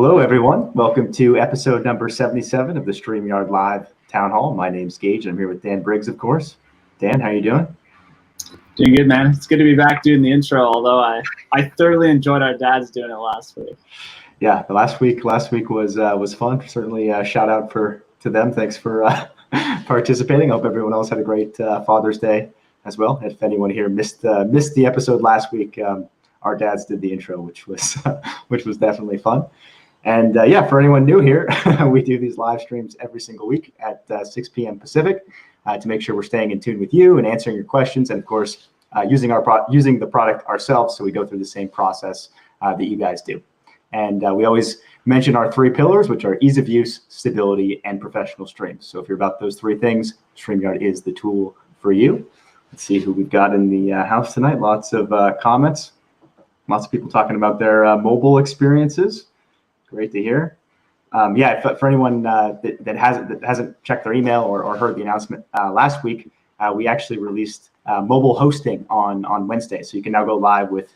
Hello, everyone. Welcome to episode number 77 of the StreamYard Live Town Hall. My name's Gage, and I'm here with Dan Briggs, of course. Dan, how are you doing? Doing good, man. It's good to be back doing the intro, although I thoroughly enjoyed our dads doing it last week. Yeah, the last week was fun. Certainly shout out to them. Thanks for participating. I hope everyone else had a great Father's Day as well. If anyone here missed the episode last week, our dads did the intro, which was definitely fun. And for anyone new here, we do these live streams every single week at 6 p.m. Pacific to make sure we're staying in tune with you and answering your questions, and of course using the product ourselves, so we go through the same process that you guys do. And we always mention our three pillars, which are ease of use, stability, and professional streams. So if you're about those three things, StreamYard is the tool for you. Let's see who we've got in the house tonight. Lots of comments. Lots of people talking about their mobile experiences. Great to hear. For anyone that hasn't checked their email or heard the announcement last week, we actually released mobile hosting on Wednesday. So you can now go live with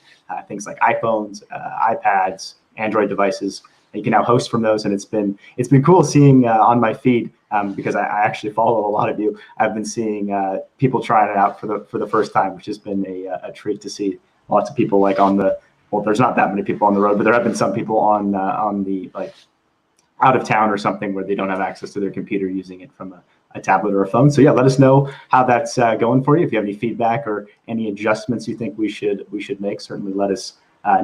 things like iPhones, iPads, Android devices. You can now host from those, and it's been cool seeing on my feed because I actually follow a lot of you. I've been seeing people trying it out for the first time, which has been a treat to see. Lots of people there's not that many people on the road, but there have been some people on the out of town or something where they don't have access to their computer, using it from a tablet or a phone. So yeah, let us know how that's going for you. If you have any feedback or any adjustments you think we should make, certainly let us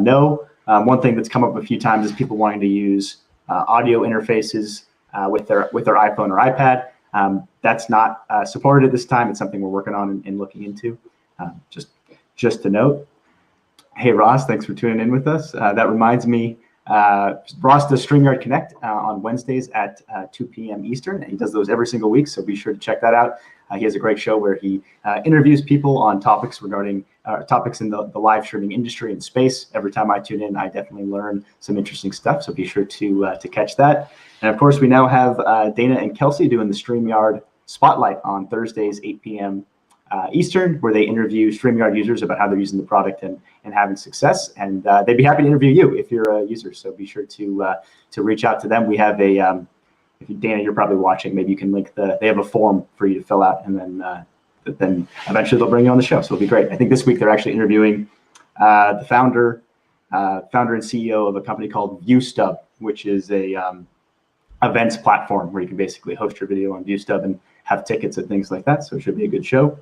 know. One thing that's come up a few times is people wanting to use audio interfaces with their iPhone or iPad. That's not supported at this time. It's something we're working on and looking into. Just to note. Hey, Ross, thanks for tuning in with us. That reminds me, Ross does StreamYard Connect on Wednesdays at 2 p.m. Eastern. And he does those every single week, so be sure to check that out. He has a great show where he interviews people on topics regarding topics in the live streaming industry and space. Every time I tune in, I definitely learn some interesting stuff, so be sure to catch that. And of course, we now have Dana and Kelsey doing the StreamYard Spotlight on Thursdays, 8 p.m. Eastern, where they interview StreamYard users about how they're using the product and having success. And they'd be happy to interview you if you're a user. So be sure to reach out to them. We have Dana, you're probably watching, maybe you can link they have a form for you to fill out, and then eventually they'll bring you on the show. So it'll be great. I think this week they're actually interviewing the founder and CEO of a company called ViewStub, which is a events platform where you can basically host your video on ViewStub and have tickets and things like that. So it should be a good show.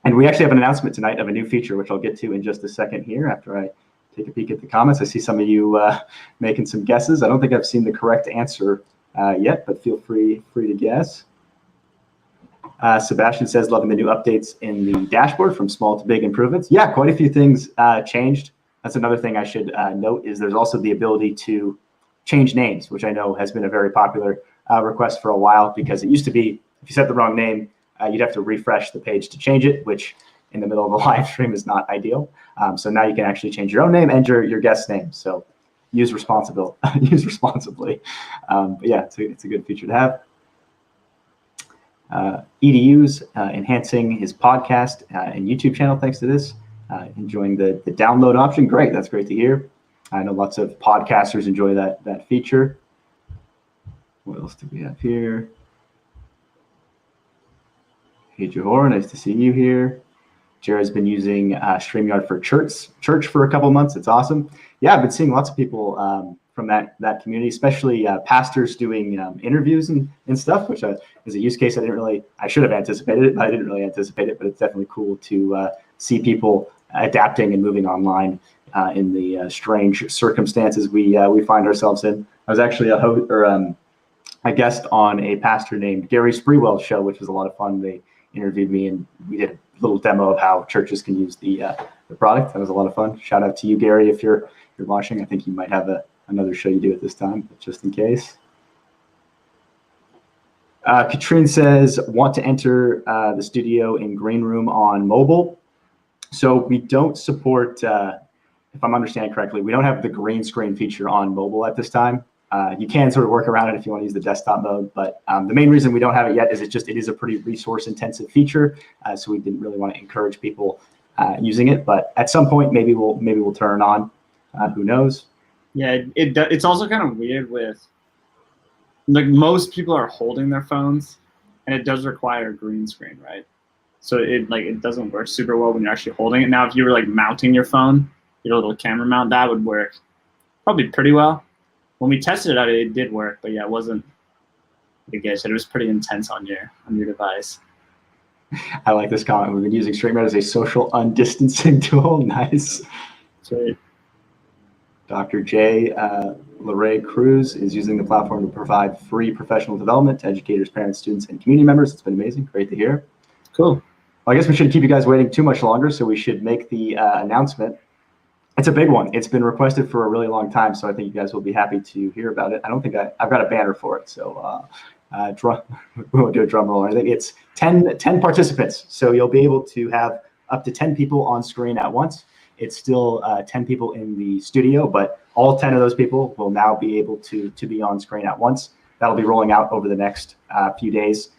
And we actually have an announcement tonight of a new feature, which I'll get to in just a second here after I take a peek at the comments. I see some of you making some guesses. I don't think I've seen the correct answer yet, but feel free to guess. Sebastian says, loving the new updates in the dashboard, from small to big improvements. Yeah, quite a few things changed. That's another thing I should note, is there's also the ability to change names, which I know has been a very popular request for a while, because it used to be, if you set the wrong name, you'd have to refresh the page to change it, which in the middle of a live stream is not ideal. So now you can actually change your own name and your guest's name. So use responsibly. But yeah, it's a good feature to have. EDU's enhancing his podcast and YouTube channel thanks to this. Enjoying the download option. Great, that's great to hear. I know lots of podcasters enjoy that feature. What else do we have here? Hey, Johor, nice to see you here. Jared's been using StreamYard for church for a couple of months. It's awesome. Yeah, I've been seeing lots of people from that community, especially pastors doing interviews and stuff, which is a use case I should have anticipated it, but I didn't really anticipate it. But it's definitely cool to see people adapting and moving online in the strange circumstances we find ourselves in. I was actually a guest on a pastor named Gary Spreewell's show, which was a lot of fun. They interviewed me, and we did a little demo of how churches can use the product. That was a lot of fun. Shout out to you, Gary, if you're watching. I think you might have another show you do at this time, but just in case. Katrine says, want to enter the studio in Green Room on mobile. So we don't support, if I'm understanding correctly, we don't have the green screen feature on mobile at this time. You can sort of work around it if you want to use the desktop mode, but the main reason we don't have it yet is it is a pretty resource intensive feature, so we didn't really want to encourage people using it. But at some point, maybe we'll turn it on. Who knows? Yeah, it's also kind of weird with, like, most people are holding their phones, and it does require a green screen, right? So it doesn't work super well when you're actually holding it. Now, if you were like mounting your phone, your little camera mount, that would work probably pretty well. When we tested it out, it did work, but yeah, it wasn't. Like I said, it was pretty intense on your device. I like this comment. We've been using StreamYard as a social undistancing tool. Nice. Sweet. Dr. J. Lorray Cruz is using the platform to provide free professional development to educators, parents, students, and community members. It's been amazing. Great to hear. Cool. Well, I guess we shouldn't keep you guys waiting too much longer, so we should make the announcement. It's a big one. It's been requested for a really long time, so I think you guys will be happy to hear about it. I don't think I've got a banner for it, so we won't do a drum roll. I think it's 10 participants, so you'll be able to have up to 10 people on screen at once. It's still 10 people in the studio, but all 10 of those people will now be able to be on screen at once. That'll be rolling out over the next few days,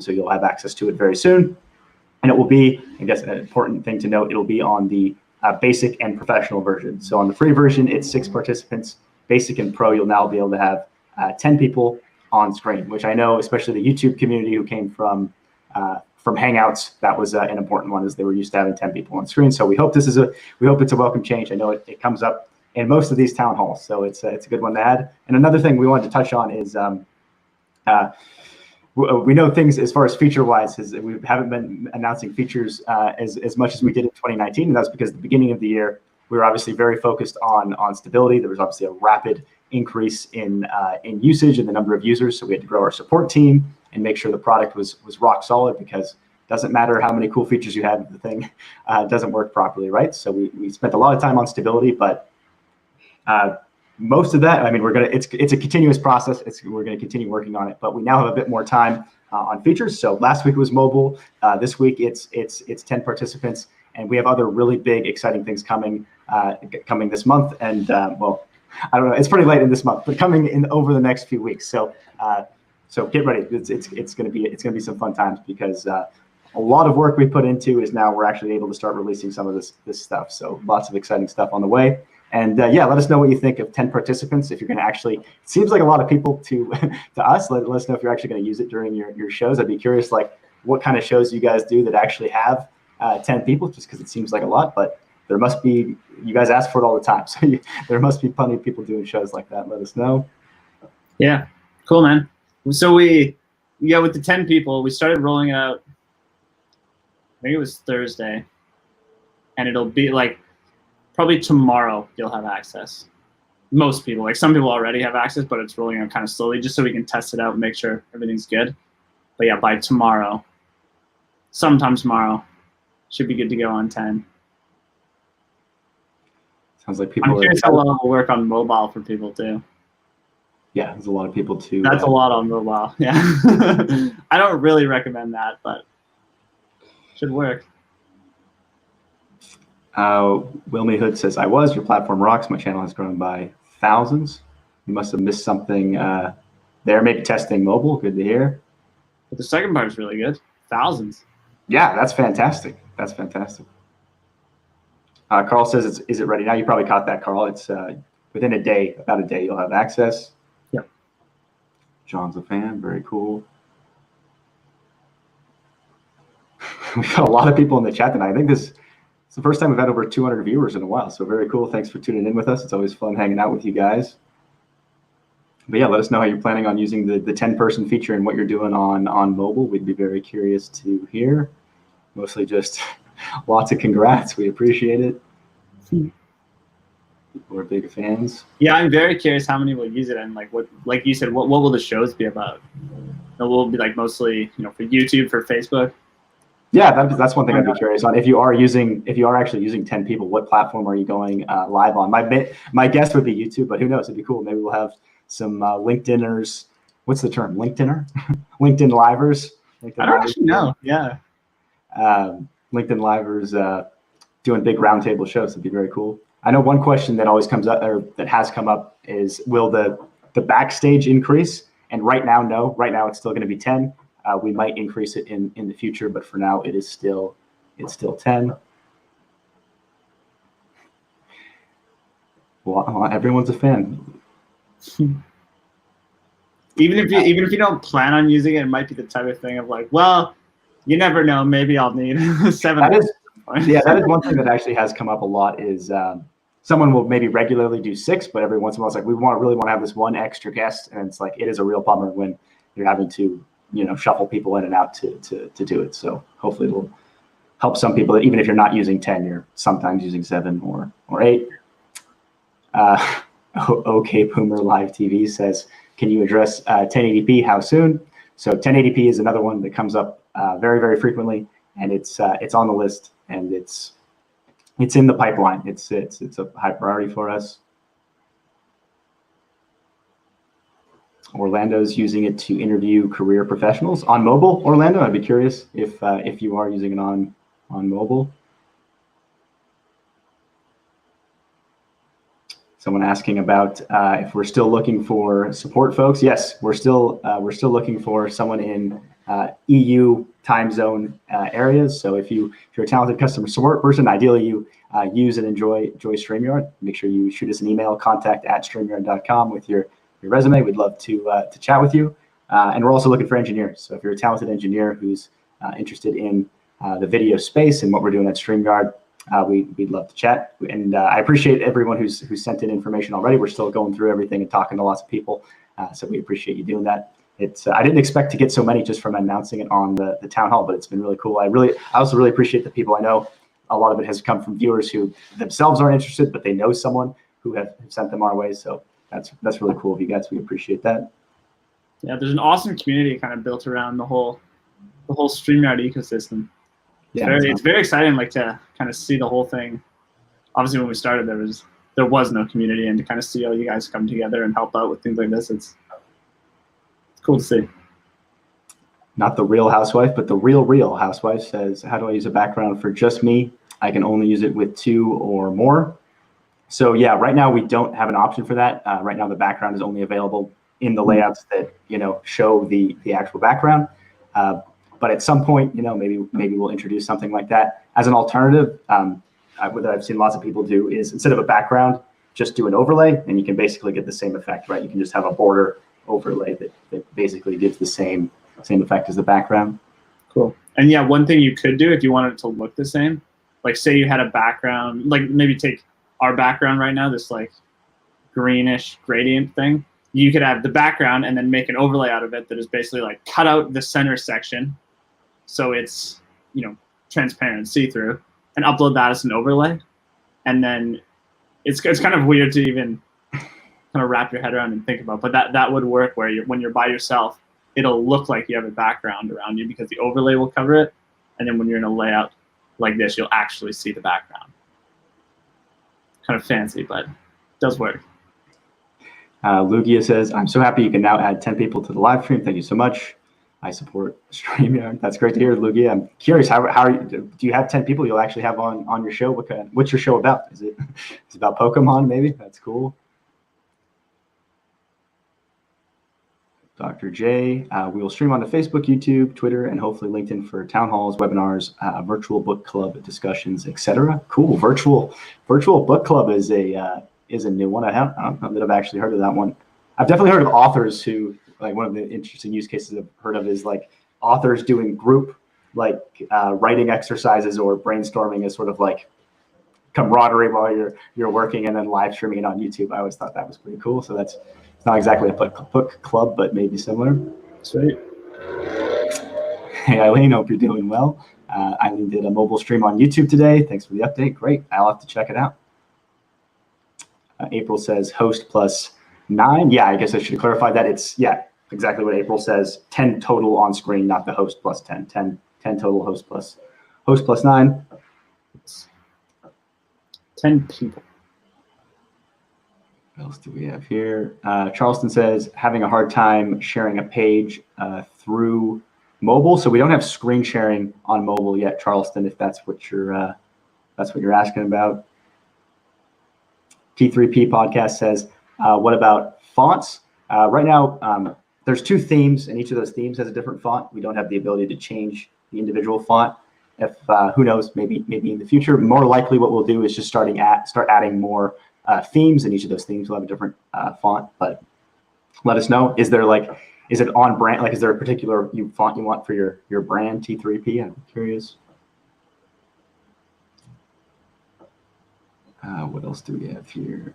so you'll have access to it very soon. And it will be, I guess, an important thing to note, it'll be on the basic and professional version. So on the free version, it's 6 participants. Basic and pro, you'll now be able to have 10 people on screen, which I know, especially the YouTube community who came from Hangouts, that was an important one, as they were used to having 10 people on screen. So we hope it's a welcome change. I know it comes up in most of these town halls, so it's a good one to add. And another thing we wanted to touch on is we know things as far as feature-wise, is we haven't been announcing features as much as we did in 2019, and that's because at the beginning of the year, we were obviously very focused on stability. There was obviously a rapid increase in usage and the number of users, so we had to grow our support team and make sure the product was rock solid, because it doesn't matter how many cool features you have if the thing doesn't work properly, right? So we spent a lot of time on stability, but most of that, I mean, it's a continuous process. We're gonna continue working on it, but we now have a bit more time on features. So last week was mobile. This week it's 10 participants, and we have other really big, exciting things coming this month. And well, I don't know, it's pretty late in this month, but coming in over the next few weeks. So so get ready. It's gonna be some fun times, because a lot of work we put into is now we're actually able to start releasing some of this stuff. So lots of exciting stuff on the way. And yeah, let us know what you think of 10 participants. If you're going to actually, it seems like a lot of people to us. Let us know if you're actually going to use it during your shows. I'd be curious, like, what kind of shows you guys do that actually have 10 people, just because it seems like a lot. But there must be, you guys ask for it all the time. So there must be plenty of people doing shows like that. Let us know. Yeah, cool, man. So with the 10 people, we started rolling it out, I think it was Thursday. And it'll be like, probably tomorrow you'll have access. Most people, like some people already have access, but it's rolling out kind of slowly, just so we can test it out and make sure everything's good. But yeah, by tomorrow, sometime tomorrow, should be good to go on 10. Sounds like people I'm curious how well it'll work on mobile for people too. Yeah, there's a lot of people too. That's a lot on mobile. Yeah. I don't really recommend that, but should work. Wilmy Hood says, your platform rocks. My channel has grown by thousands. You must have missed something there. Maybe testing mobile. Good to hear. But the second part is really good. Thousands. Yeah, that's fantastic. That's fantastic. Carl says, is it ready now? You probably caught that, Carl. It's within a day, about a day, you'll have access. Yep. John's a fan. Very cool. We've got a lot of people in the chat tonight. I think it's the first time we've had over 200 viewers in a while, so very cool. Thanks for tuning in with us. It's always fun hanging out with you guys. But yeah, let us know how you're planning on using the 10-person feature and what you're doing on mobile. We'd be very curious to hear. Mostly just lots of congrats. We appreciate it. We're big fans. Yeah, I'm very curious how many will use it, and like you said, what will the shows be about? It will be like mostly, for YouTube, for Facebook. Yeah, that's one thing I'd be curious on. If you are actually using 10 people, what platform are you going live on? My guess would be YouTube, but who knows? It'd be cool. Maybe we'll have some LinkedIners. What's the term? LinkedIner? LinkedIn livers? I don't actually know. Yeah. LinkedIn livers doing big roundtable shows. It'd be very cool. I know one question that always comes up, or that has come up, is will the backstage increase? And right now, no. Right now, it's still going to be 10. We might increase it in the future, but for now, it's still 10. Well, everyone's a fan. Even if you don't plan on using it, it might be the type of thing of like, well, you never know. Maybe I'll need 7. That is one thing that actually has come up a lot is someone will maybe regularly do 6, but every once in a while it's like, we really want to have this one extra guest. And it's like, it is a real bummer when you're having to, shuffle people in and out to do it. So hopefully it'll help some people that even if you're not using 10, you're sometimes using 7 or 8. OK Poomer Live TV says, can you address 1080p? How soon? So 1080p is another one that comes up very, very frequently, and it's on the list, and it's in the pipeline. It's a high priority for us. Orlando's using it to interview career professionals on mobile. Orlando, I'd be curious if you are using it on mobile. Someone asking about if we're still looking for support folks. Yes, we're still looking for someone in EU time zone areas. So if you're a talented customer support person, ideally you use and enjoy StreamYard. Make sure you shoot us an email, contact@streamyard.com with your resume. We'd love to chat with you. And we're also looking for engineers. So if you're a talented engineer who's interested in the video space and what we're doing at StreamYard, we'd love to chat. And I appreciate everyone who's sent in information already. We're still going through everything and talking to lots of people. So we appreciate you doing that. It's I didn't expect to get so many just from announcing it on the town hall, but it's been really cool. I also really appreciate the people I know. A lot of it has come from viewers who themselves aren't interested, but they know someone who have sent them our way. So that's really cool of you guys. We appreciate that. Yeah, there's an awesome community kind of built around the whole StreamYard ecosystem. It's very exciting, like to kind of see the whole thing. Obviously, when we started, there was no community, and to kind of see all you guys come together and help out with things like this, it's cool to see. Not the real housewife, but the real housewife says, how do I use a background for just me? I can only use it with 2 or more. So yeah, right now we don't have an option for that. Right now the background is only available in the layouts that show the actual background. But at some point, maybe we'll introduce something like that as an alternative. What I've seen lots of people do is instead of a background, just do an overlay, and you can basically get the same effect, right? You can just have a border overlay that basically gives the same effect as the background. Cool. And yeah, one thing you could do if you wanted it to look the same, like say you had a background, like maybe take our background right now, this like greenish gradient thing. You could have the background and then make an overlay out of it that is basically like cut out the center section so it's transparent, see-through, and upload that as an overlay. And then it's kind of weird to even kind of wrap your head around and think about, but that would work where when you're by yourself, it'll look like you have a background around you because the overlay will cover it. And then when you're in a layout like this, you'll actually see the background. Kind of fancy, but it does work. Lugia says, I'm so happy you can now add 10 people to the live stream. Thank you so much. I support StreamYard. That's great to hear, Lugia. I'm curious, how do you have 10 people you'll actually have on your show? What's your show about? Is it about Pokemon maybe? That's cool. Dr. J, we will stream onto Facebook, YouTube, Twitter, and hopefully LinkedIn for town halls, webinars, virtual book club discussions, etc. Cool. Virtual book club is a new one. I don't know that I've actually heard of that one. I've definitely heard of authors who, like, one of the interesting use cases I've heard of is like authors doing group writing exercises or brainstorming as sort of like camaraderie while you're working, and then live streaming it on YouTube. I always thought that was pretty cool. So it's not exactly a book club, but maybe similar. Sweet. Hey, Eileen, hope you're doing well. Eileen did a mobile stream on YouTube today. Thanks for the update. Great. I'll have to check it out. April says host plus 9. Yeah, I guess I should clarify that. It's, exactly what April says. 10 total on screen, not the host plus 10. 10 total, host plus 9. 10 people. What else do we have here? Charleston says having a hard time sharing a page through mobile. So we don't have screen sharing on mobile yet, Charleston, if that's what you're asking about. T3P podcast says, what about fonts? Right now, there's 2 themes, and each of those themes has a different font. We don't have the ability to change the individual font. If who knows, maybe in the future. More likely, what we'll do is just start adding more themes, and each of those themes will have a different font. But let us know. Is it on brand? Like, is there a particular font you want for your brand T3P? I'm curious. What else do we have here?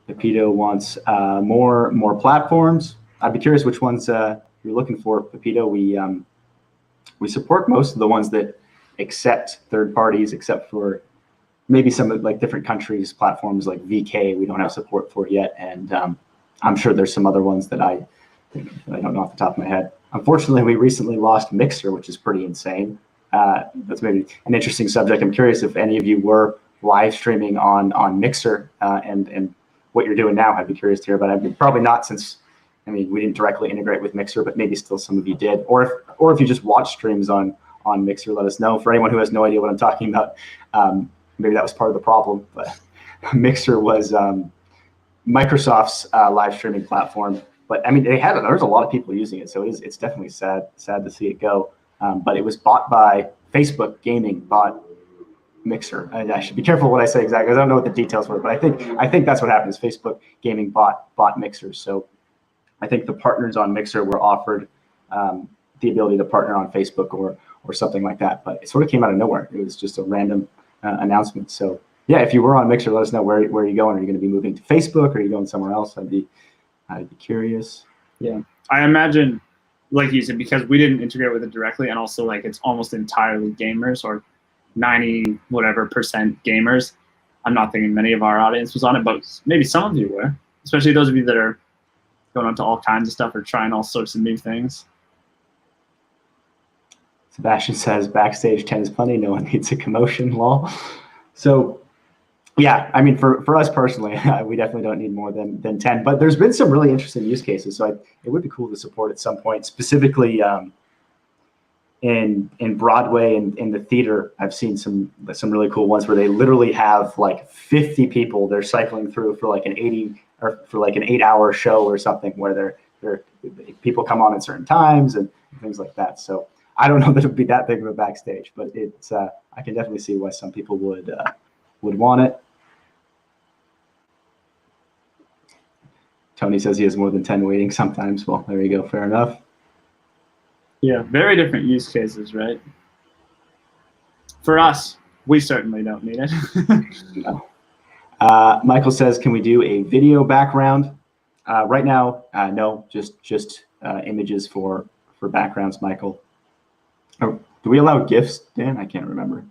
Pepito wants more platforms. I'd be curious which ones you're looking for, Pepito. We support most of the ones that accept third parties, except for maybe some of like different countries' platforms like VK. We don't have support for yet, and I'm sure there's some other ones that I don't know off the top of my head. Unfortunately, we recently lost Mixer, which is pretty insane. That's maybe an interesting subject. I'm curious if any of you were live streaming on Mixer and what you're doing now. I'd be curious to hear about it. I mean, probably not, since we didn't directly integrate with Mixer, but maybe still some of you did. Or if you just watch streams on Mixer, let us know. For anyone who has no idea what I'm talking about, maybe that was part of the problem. But Mixer was Microsoft's live streaming platform. But there's a lot of people using it, so it's definitely sad to see it go. But it was bought by Facebook Gaming, bought Mixer. I should be careful what I say exactly, because I don't know what the details were, but I think that's what happened. Is Facebook Gaming bought Mixer. So I think the partners on Mixer were offered the ability to partner on Facebook or something like that, but it sort of came out of nowhere. It was just a random announcement. So yeah, if you were on Mixer, let us know where are you going. Are you going to be moving to Facebook, or are you going somewhere else? I'd be curious. Yeah, I imagine, like you said, because we didn't integrate with it directly, and also like it's almost entirely gamers, or 90 whatever percent gamers. I'm not thinking many of our audience was on it, but maybe some of you were, especially those of you that are going on to all kinds of stuff or trying all sorts of new things. Sebastian says backstage 10 is plenty. No one needs a commotion, lol. So yeah, for us personally, we definitely don't need more than 10, but there's been some really interesting use cases. So it would be cool to support at some point, specifically in Broadway and in the theater. I've seen some really cool ones where they literally have like 50 people they're cycling through for like an 8-hour show or something, where people come on at certain times and things like that. So I don't know that it would be that big of a backstage, but it's I can definitely see why some people would want it. Tony says he has more than 10 waiting sometimes. Well, there you go. Fair enough. Yeah, very different use cases, right? For us, we certainly don't need it. No. Michael says, can we do a video background? Right now, no, just images for backgrounds, Michael. Do we allow GIFs, Dan? I can't remember.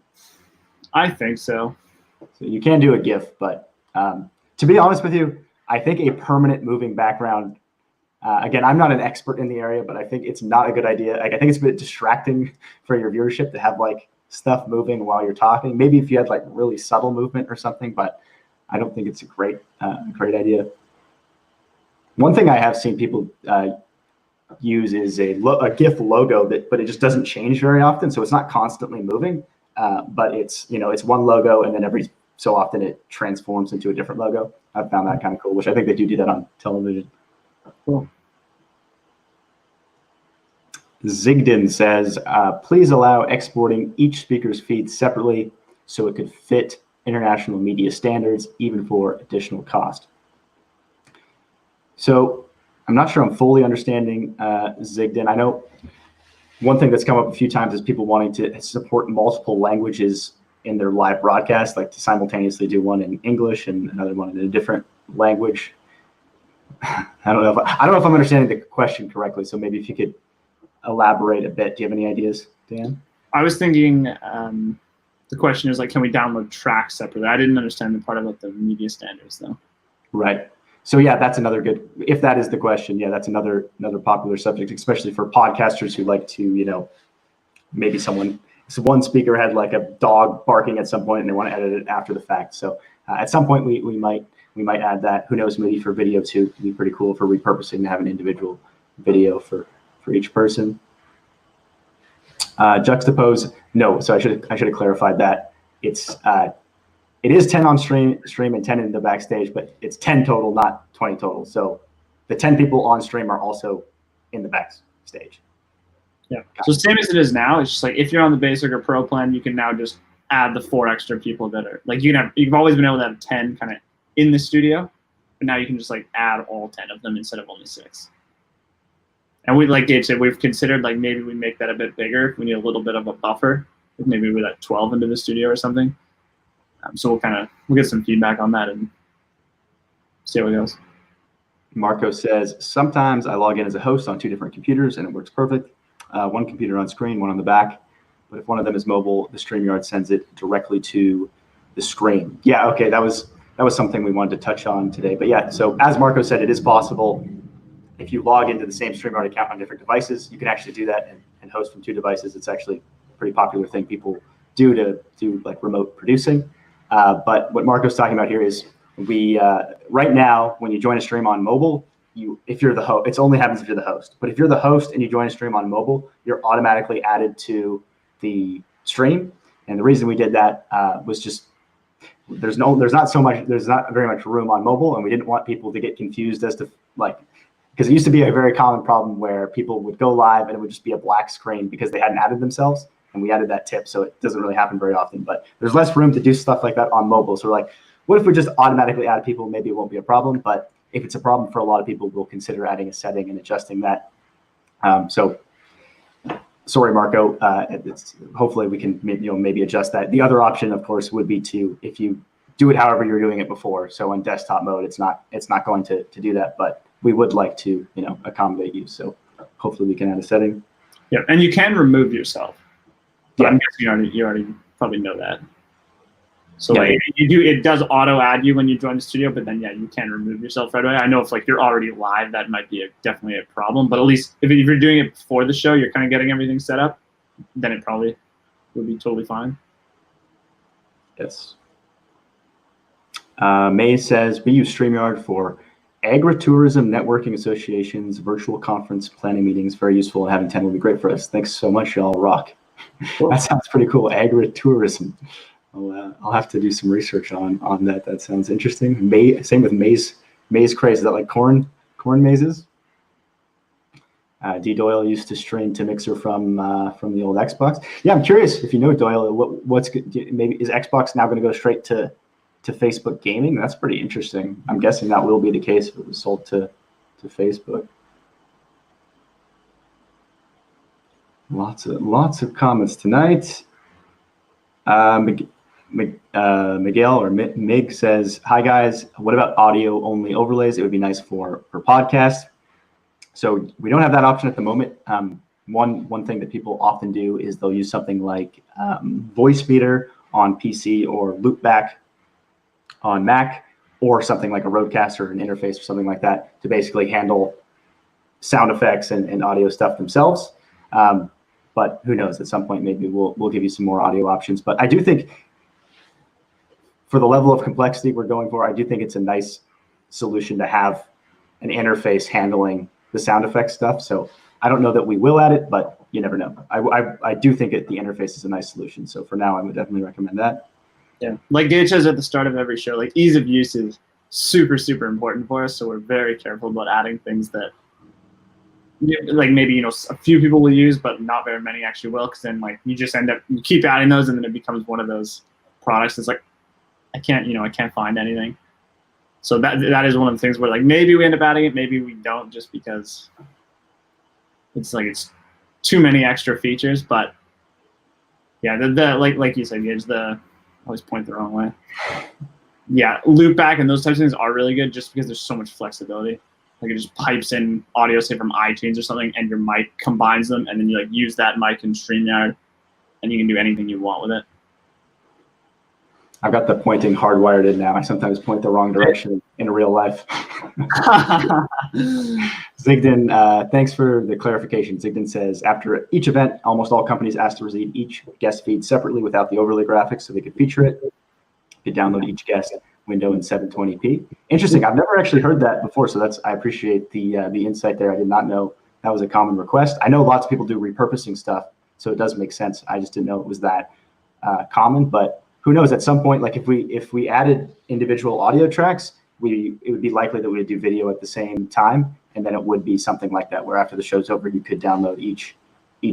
I think so. So you can do a GIF, but to be honest with you, I think a permanent moving background, again, I'm not an expert in the area, but I think it's not a good idea. Like, I think it's a bit distracting for your viewership to have like stuff moving while you're talking. Maybe if you had like really subtle movement or something, but I don't think it's a great idea. One thing I have seen people use is a GIF logo but it just doesn't change very often, so it's not constantly moving. But it's one logo, and then every so often it transforms into a different logo. I found that kind of cool, which I think they do that on television. Cool. Zigden says, please allow exporting each speaker's feed separately so it could fit international media standards, even for additional cost. So I'm not sure I'm fully understanding Zigden. I know one thing that's come up a few times is people wanting to support multiple languages in their live broadcast, like to simultaneously do one in English and another one in a different language. I don't know if I'm understanding the question correctly. So maybe if you could elaborate a bit. Do you have any ideas, Dan? I was thinking the question is like, can we download tracks separately? I didn't understand the part about the media standards though. Right. So yeah, that's another good, if that is the question, yeah, that's another popular subject, especially for podcasters who like to, maybe one speaker had like a dog barking at some point and they want to edit it after the fact. So at some point we might add that. Who knows, maybe for video too. It'd be pretty cool for repurposing to have an individual video for each person. Juxtapose, no. So I should have clarified that. It is 10 on stream and 10 in the backstage, but it's 10 total, not 20 total. So the 10 people on stream are also in the backstage. Yeah. So same as it is now. It's just like if you're on the basic or pro plan, you can now just add the 4 extra people that are like you've always been able to have 10 kind of in the studio, but now you can just like add all 10 of them instead of only 6. And we, like Gage said, we've considered like maybe we make that a bit bigger if we need a little bit of a buffer. Maybe we let 12 into the studio or something. So we'll get some feedback on that and see how it goes. Marco says, sometimes I log in as a host on 2 different computers and it works perfect. One computer on screen, one on the back. But if one of them is mobile, the StreamYard sends it directly to the screen. Yeah, okay, that was something we wanted to touch on today. But yeah, so as Marco said, it is possible if you log into the same StreamYard account on different devices, you can actually do that and host from 2 devices. It's actually a pretty popular thing people do to do like remote producing. But what Marco's talking about here is we right now when you join a stream on mobile, if you're the host, it only happens if you're the host. But if you're the host and you join a stream on mobile, you're automatically added to the stream. And the reason we did that was just there's not very much room on mobile, and we didn't want people to get confused as to like, because it used to be a very common problem where people would go live and it would just be a black screen because they hadn't added themselves. And we added that tip, so it doesn't really happen very often. But there's less room to do stuff like that on mobile. So we're like, what if we just automatically add people? Maybe it won't be a problem. But if it's a problem for a lot of people, we'll consider adding a setting and adjusting that. So sorry, Marco. Hopefully we can maybe adjust that. The other option, of course, would be to if you do it however you were doing it before. So in desktop mode, it's not going to do that. But we would like to accommodate you. So hopefully we can add a setting. Yeah, and you can remove yourself. Yeah, I'm guessing you already probably know that. So like it does auto add you when you join the studio, but then yeah, you can remove yourself right away. I know if like you're already live, that might be definitely a problem. But at least if you're doing it before the show, you're kind of getting everything set up, then it probably would be totally fine. Yes. May says we use StreamYard for agritourism networking associations, virtual conference planning meetings. Very useful, and having 10 will be great for us. Thanks so much, y'all rock. Cool. That sounds pretty cool. Agritourism. I'll have to do some research on that. That sounds interesting. Same with maize craze. Is that like corn mazes? D Doyle used to stream to Mixer from the old Xbox. Yeah, I'm curious if you know Doyle. What's good? Maybe is Xbox now going to go straight to Facebook gaming? That's pretty interesting. I'm guessing that will be the case if it was sold to Facebook. Lots of comments tonight. Miguel or Mig says, "Hi guys, what about audio only overlays? It would be nice for podcasts." So we don't have that option at the moment. One thing that people often do is they'll use something like Voice Meter on PC or Loopback on Mac, or something like a Rodecaster, an interface or something like that to basically handle sound effects and audio stuff themselves. But who knows? At some point, maybe we'll give you some more audio options. But I do think, for the level of complexity we're going for, I do think it's a nice solution to have an interface handling the sound effects stuff. So I don't know that we will add it, but you never know. I do think the interface is a nice solution. So for now, I would definitely recommend that. Yeah, like Gage says at the start of every show, like ease of use is super, super important for us. So we're very careful about adding things that, like maybe a few people will use, but not very many actually will. Because then like you just you keep adding those, and then it becomes one of those products that's like I can't find anything. So that is one of the things where like maybe we end up adding it, maybe we don't, just because it's too many extra features. But yeah, like you said, Gage, I always point the wrong way. Yeah, loopback and those types of things are really good just because there's so much flexibility. Like it just pipes in audio, say from iTunes or something, and your mic combines them, and then you like use that mic in StreamYard, and you can do anything you want with it. I've got the pointing hardwired in now. I sometimes point the wrong direction in real life. Zigden, thanks for the clarification. Zigden says, after each event, almost all companies ask to receive each guest feed separately without the overlay graphics so they could feature it. You could download each guest window in 720p. Interesting. I've never actually heard that before, so I appreciate the insight there. I did not know that was a common request. I know lots of people do repurposing stuff, so it does make sense. I just didn't know it was that common, but who knows? At some point, like if we added individual audio tracks, it would be likely that we would do video at the same time, and then it would be something like that, where after the show's over, you could download each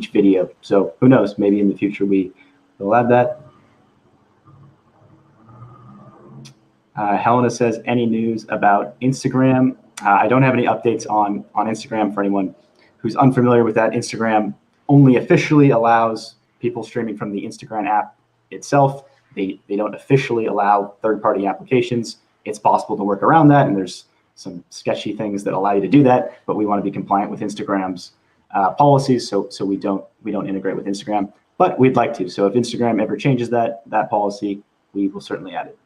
video. So who knows? Maybe in the future we'll add that. Helena says, any news about Instagram? I don't have any updates on Instagram. For anyone who's unfamiliar with that, Instagram only officially allows people streaming from the Instagram app itself. They don't officially allow third-party applications. It's possible to work around that, and there's some sketchy things that allow you to do that, but we want to be compliant with Instagram's policies, so we don't integrate with Instagram, but we'd like to. So if Instagram ever changes that policy, we will certainly add it.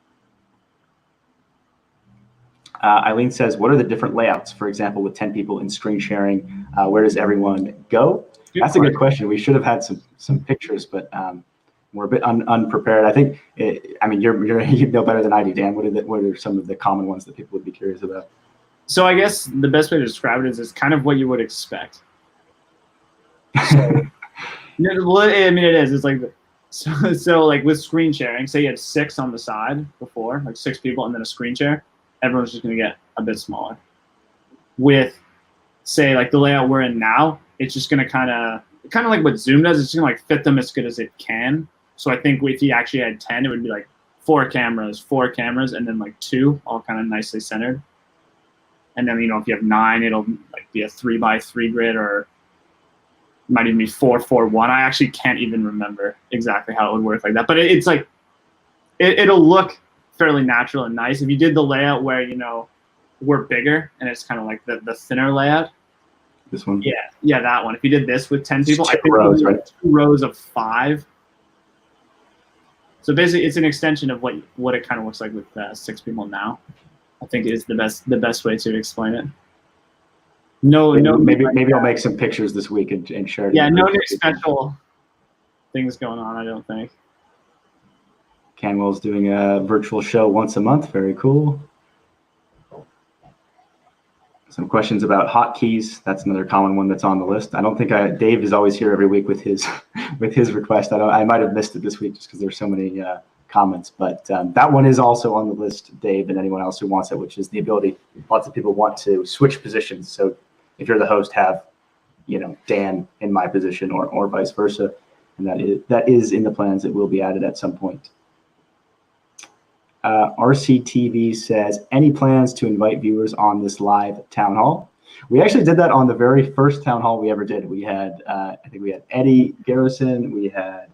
Eileen says, what are the different layouts? For example, with 10 people in screen sharing, where does everyone go? That's a good question. We should have had some pictures, but we're a bit unprepared. I think, you know better than I do, Dan. What are some of the common ones that people would be curious about? So I guess the best way to describe it is it's kind of what you would expect. So, it is. It's like, so like with screen sharing, say you had 6 on the side before, like 6 people, and then a screen share, everyone's just going to get a bit smaller. With, say, like the layout we're in now, it's just going to kind of like what Zoom does. It's just going to like fit them as good as it can. So I think if you actually had 10, it would be like 4 cameras, and then like 2 all kind of nicely centered. And then, if you have 9, it'll like be a 3x3 grid, or it might even be 4-4-1. I actually can't even remember exactly how it would work like that. But it's like, it'll look fairly natural and nice. If you did the layout where, we're bigger and it's kind of like the thinner layout. This one? Yeah, that one. If you did this with 10 people, I think rows, right? 2 rows of 5. So basically, it's an extension of what it kind of looks like with 6 people now. I think is the best way to explain it. Maybe I'll make some pictures this week and share it. Yeah, no new special things going on, I don't think. Canwell's doing a virtual show once a month. Very cool. Some questions about hotkeys. That's another common one that's on the list. I don't think Dave is always here every week with his request. I might have missed it this week just because there's so many comments, but that one is also on the list, Dave, and anyone else who wants it, which is the ability. Lots of people want to switch positions. So if you're the host, have Dan in my position or vice versa, and that is in the plans. It will be added at some point. RCTV says, any plans to invite viewers on this live town hall? We actually did that on the very first town hall we ever did. We had, I think we had Eddie Garrison. We had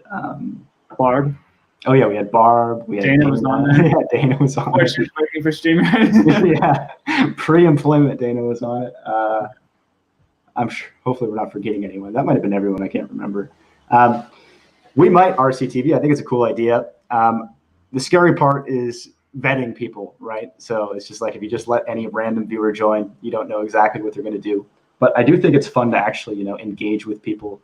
Barb. Oh yeah, we had Barb. We had Dana was on there. Yeah, Dana was on it. She was waiting for StreamYard. Yeah, pre-employment, Dana was on it. I'm sure. Hopefully, we're not forgetting anyone. That might have been everyone. I can't remember. We might RCTV. I think it's a cool idea. The scary part is vetting people, right? So it's just like if you just let any random viewer join, you don't know exactly what they're going to do. But I do think it's fun to actually, engage with people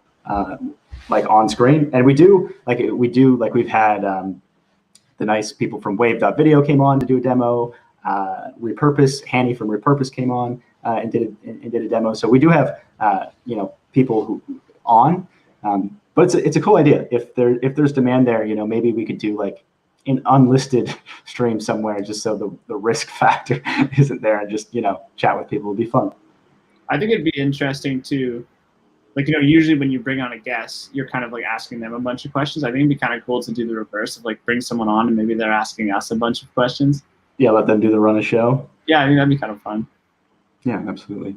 like on screen. And we do like we've had the nice people from Wave.video came on to do a demo. Hanny from Repurpose came on and did a demo. So we do have people who on, but it's a cool idea. If there's demand there, maybe we could do like an unlisted stream somewhere just so the risk factor isn't there, and just chat with people would be fun. I think it'd be interesting to, like, usually when you bring on a guest, you're kind of like asking them a bunch of questions. I think it'd be kind of cool to do the reverse of like bring someone on and maybe they're asking us a bunch of questions. Yeah, let them do the run of show. Yeah, I think that'd be kind of fun. Yeah, absolutely.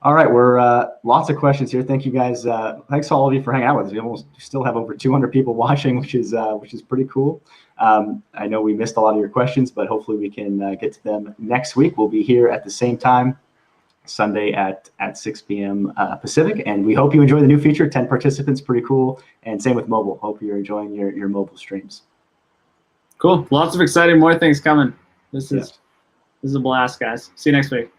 All right, we're lots of questions here. Thank you guys. Thanks to all of you for hanging out with us. We still have over 200 people watching, which is pretty cool. I know we missed a lot of your questions, but hopefully we can get to them next week. We'll be here at the same time, Sunday at 6 p.m. Pacific, and we hope you enjoy the new feature. 10 participants, pretty cool. And same with mobile. Hope you're enjoying your mobile streams. Cool. Lots of exciting more things coming. This is a blast, guys. See you next week.